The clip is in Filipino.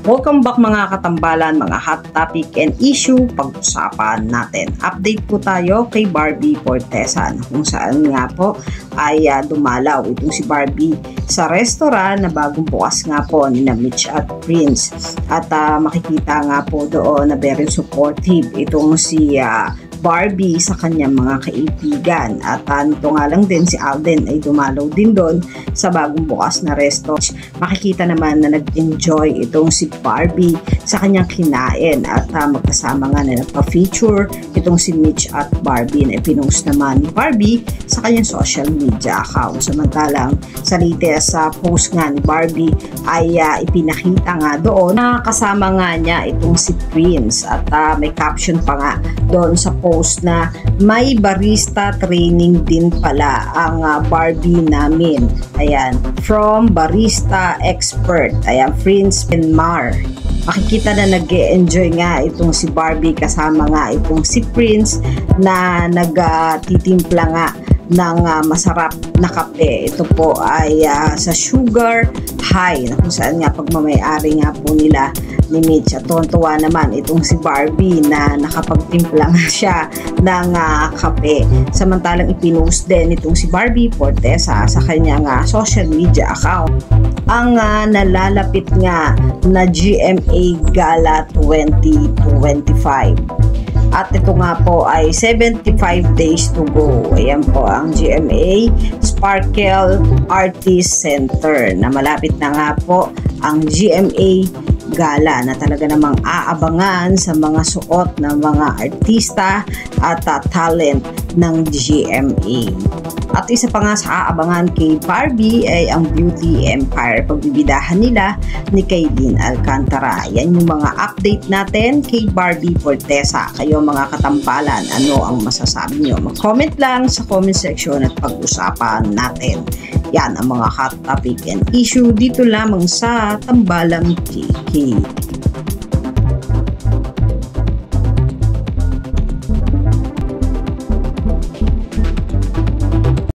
Welcome back mga katambalan, mga hot topic and issue pag-usapan natin. Update po tayo kay Barbie Fortesa kung saan nga po ay dumalaw itong si Barbie sa restaurant na bagong bukas nga po ni Mitch at Prince. At makikita nga po doon na very supportive itong si Barbie sa kanyang mga kaibigan. At nito nga lang din si Alden ay dumalaw din doon sa bagong bukas na resto. Makikita naman na nag-enjoy itong si Barbie sa kanyang kinain at magkasama nga na nagpa-feature itong si Mitch at Barbie na ipinost naman ni Barbie sa kanyang social media account. Samantalang sa latest sa post nga ni Barbie ay ipinakita nga doon na kasama nga niya itong si Prince at may caption pa nga doon sa post na may barista training din pala ang Barbie namin. Ayan, from barista expert. Ayan, Prince and Mar. Makikita na nag-enjoy nga itong si Barbie kasama nga itong si Prince na nagtitimpla nga ng masarap na kape. Ito po ay sa Sugar High na kung saan nga pagmamayari nga po nila ni Mitch. At tuwa naman itong si Barbie na nakapagtimpla nga siya ng kape. Samantalang ipinost din itong si Barbie Fortesa sa kanyang social media account ang nalalapit nga na GMA Gala 2025. At ito nga po ay 75 days to go. Ayan po ang GMA Sparkle Artist Center na malapit na nga po ang GMA Gala na talaga namang aabangan sa mga suot ng mga artista at talent ng GMA. At isa pa nga sa aabangan kay Barbie ay ang Beauty Empire, pagbibidahan nila ni Kaylin Alcantara. Yan yung mga update natin kay Barbie Fortesa. Kayo mga katambalan, ano ang masasabi nyo? Mag-comment lang sa comment section at pag-usapan natin. Yan ang mga hot topic and issue dito lamang sa Tambalang JK.